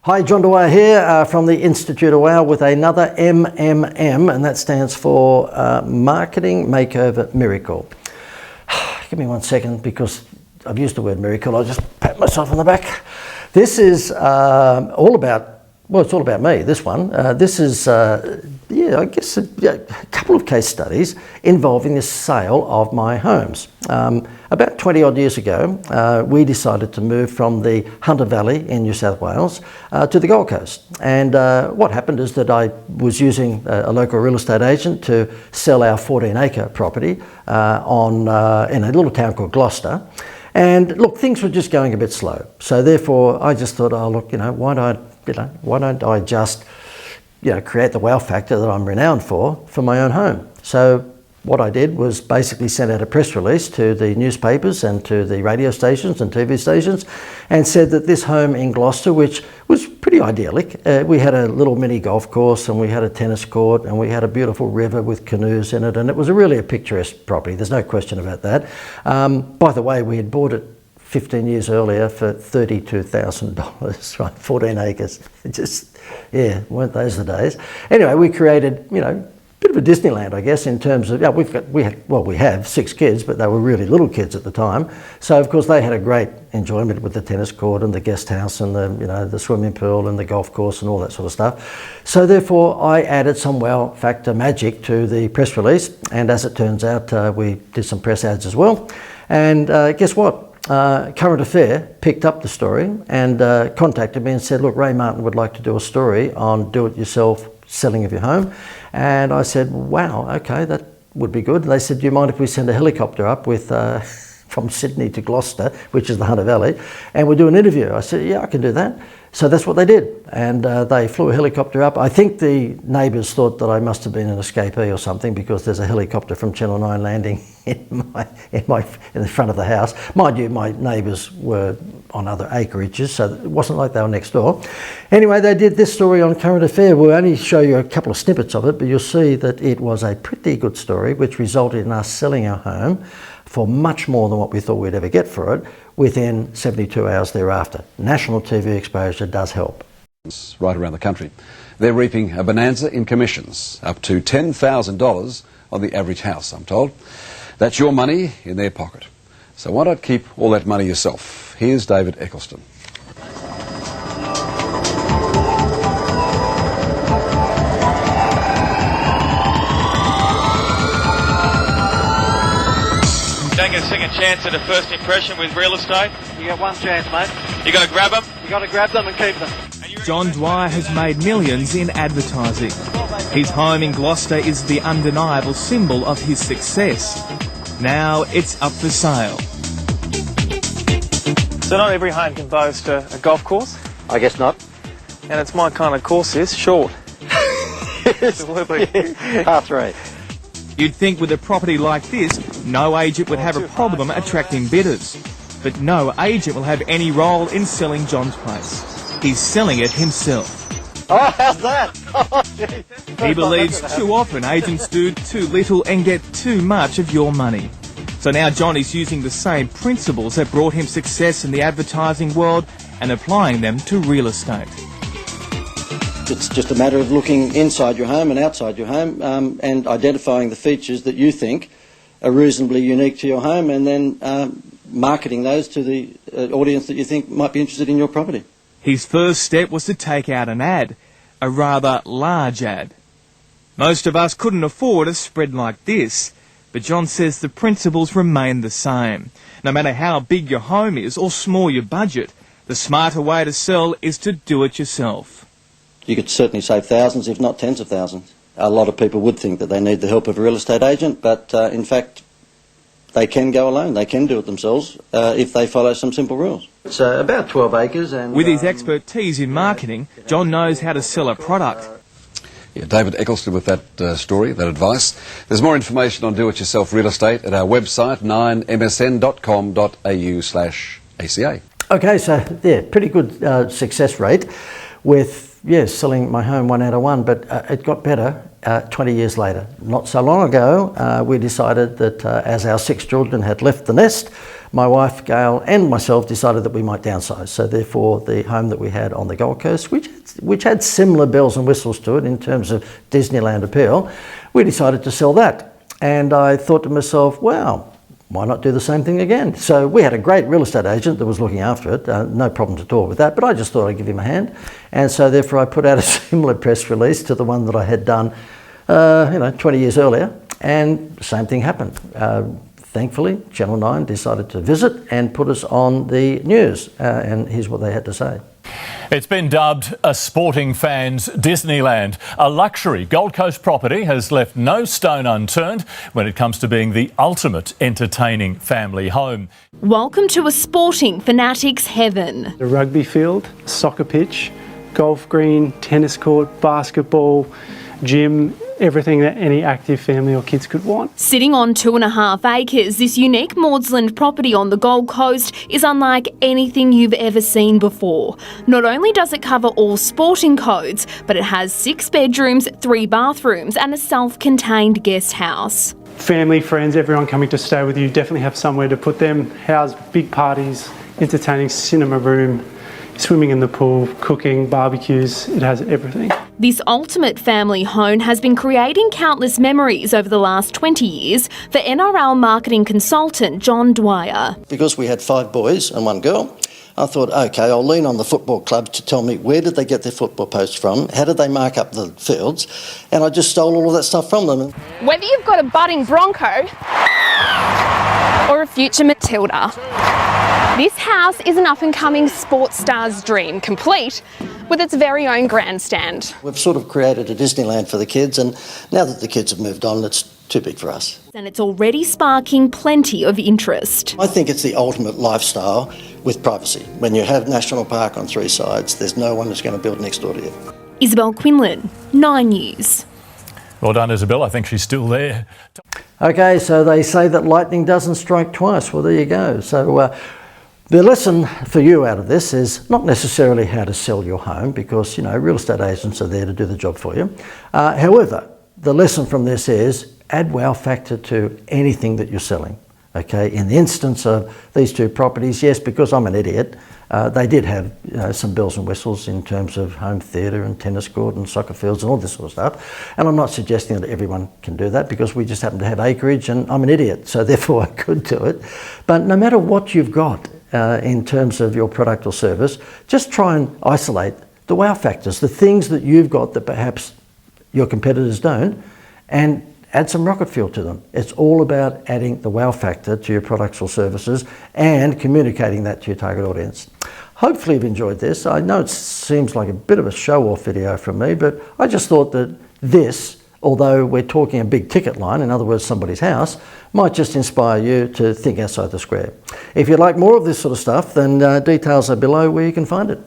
Hi, John Dwyer here from the Institute of Wow with another MMM, and that stands for Marketing Makeover Miracle. Give me 1 second because I've used the word miracle. I'll just pat myself on the back. This is all about, well, it's all about me, this one. This is, I guess a couple of case studies involving the sale of my homes. About 20 odd years ago, we decided to move from the Hunter Valley in New South Wales to the Gold Coast. And what happened is that I was using a local real estate agent to sell our 14-acre property in a little town called Gloucester. And look, things were just going a bit slow. So therefore, I just thought, oh look, why don't I just create the wow factor that I'm renowned for my own home. So what I did was basically send out a press release to the newspapers and to the radio stations and TV stations and said that this home in Gloucester, which was pretty idyllic, we had a little mini golf course and we had a tennis court and we had a beautiful river with canoes in it, and it was really a picturesque property, there's no question about that. By the way, we had bought it 15 years earlier for $32,000, right? 14 acres. Weren't those the days? Anyway, we created, a bit of a Disneyland, I guess, in terms of, we have 6 kids, but they were really little kids at the time. So of course they had a great enjoyment with the tennis court and the guest house and the swimming pool and the golf course and all that sort of stuff. So therefore I added some wow factor magic to the press release, and as it turns out, we did some press ads as well. And guess what? Current Affair picked up the story and contacted me and said, look, Ray Martin would like to do a story on do-it-yourself selling of your home. And I said, wow, okay, that would be good. They said, do you mind if we send a helicopter up with from Sydney to Gloucester, which is the Hunter Valley, and we'll do an interview? I said, yeah, I can do that. So that's what they did, and they flew a helicopter up. I think the neighbours thought that I must have been an escapee or something, because there's a helicopter from Channel 9 landing in the front of the house. Mind you, my neighbours were on other acreages, so it wasn't like they were next door. Anyway, they did this story on Current Affair. We'll only show you a couple of snippets of it, but you'll see that it was a pretty good story, which resulted in us selling our home for much more than what we thought we'd ever get for it within 72 hours thereafter. National TV exposure does help. Right around the country. They're reaping a bonanza in commissions, up to $10,000 on the average house, I'm told. That's your money in their pocket. So why not keep all that money yourself? Here's David Eccleston. Don't get a second chance at a first impression with real estate. You got one chance, mate. You got to grab them. You got to grab them and keep them. John Dwyer has made millions in advertising. His home in Gloucester is the undeniable symbol of his success. Now it's up for sale. So not every home can boast a golf course. I guess not. And it's my kind of course, this short. Absolutely. Par 3. You'd think with a property like this, no agent would have a problem attracting bidders. But no agent will have any role in selling John's place. He's selling it himself. Oh, how's that? He believes too often agents do too little and get too much of your money. So now John is using the same principles that brought him success in the advertising world and applying them to real estate. It's just a matter of looking inside your home and outside your home and identifying the features that you think are reasonably unique to your home, and then marketing those to the audience that you think might be interested in your property. His first step was to take out an ad, a rather large ad. Most of us couldn't afford a spread like this, but John says the principles remain the same. No matter how big your home is or small your budget, the smarter way to sell is to do it yourself. You could certainly save thousands, if not tens of thousands. A lot of people would think that they need the help of a real estate agent, but in fact they can go alone. They can do it themselves if they follow some simple rules. It's about 12 acres. And with his expertise in marketing, John knows how to sell a product. Yeah, David Eccleston with that story, that advice. There's more information on do-it-yourself real estate at our website, 9msn.com.au/ACA. Okay, so yeah, pretty good success rate with selling my home one out of one, but it got better 20 years later. Not so long ago, we decided that as our 6 children had left the nest, my wife Gail and myself decided that we might downsize. So therefore the home that we had on the Gold Coast, which had similar bells and whistles to it in terms of Disneyland appeal, we decided to sell that. And I thought to myself, wow, why not do the same thing again? So we had a great real estate agent that was looking after it, no problem at all with that, but I just thought I'd give him a hand. And so therefore I put out a similar press release to the one that I had done 20 years earlier, and the same thing happened. Thankfully, Channel 9 decided to visit and put us on the news, and here's what they had to say. It's been dubbed a sporting fan's Disneyland. A luxury Gold Coast property has left no stone unturned when it comes to being the ultimate entertaining family home. Welcome to a sporting fanatic's heaven. A rugby field, soccer pitch, golf green, tennis court, basketball, gym, everything that any active family or kids could want. Sitting on 2.5 acres, this unique Maudsley property on the Gold Coast is unlike anything you've ever seen before. Not only does it cover all sporting codes, but it has 6 bedrooms, 3 bathrooms and a self-contained guest house. Family, friends, everyone coming to stay with you definitely have somewhere to put them. House big parties, entertaining cinema room, swimming in the pool, cooking, barbecues, it has everything. This ultimate family home has been creating countless memories over the last 20 years for NRL marketing consultant John Dwyer. Because we had 5 boys and 1 girl, I thought, okay, I'll lean on the football clubs to tell me where did they get their football posts from, how did they mark up the fields, and I just stole all of that stuff from them. Whether you've got a budding Bronco or a future Matilda, this house is an up-and-coming sports star's dream, complete with its very own grandstand. We've sort of created a Disneyland for the kids, and now that the kids have moved on, it's too big for us. And it's already sparking plenty of interest. I think it's the ultimate lifestyle with privacy. When you have National Park on 3 sides, there's no one who's going to build next door to you. Isabel Quinlan, 9 News. Well done, Isabel. I think she's still there. Okay, so they say that lightning doesn't strike twice. Well, there you go. So the lesson for you out of this is not necessarily how to sell your home, because, real estate agents are there to do the job for you. However, the lesson from this is add wow factor to anything that you're selling. Okay, in the instance of these 2 properties, yes, because I'm an idiot, they did have some bells and whistles in terms of home theatre and tennis court and soccer fields and all this sort of stuff. And I'm not suggesting that everyone can do that, because we just happen to have acreage and I'm an idiot, so therefore I could do it. But no matter what you've got in terms of your product or service, just try and isolate the wow factors, the things that you've got that perhaps your competitors don't, and add some rocket fuel to them. It's all about adding the wow factor to your products or services and communicating that to your target audience. Hopefully you've enjoyed this. I know it seems like a bit of a show-off video from me, but I just thought that this, although we're talking a big ticket line, in other words somebody's house, might just inspire you to think outside the square. If you'd like more of this sort of stuff, then details are below where you can find it.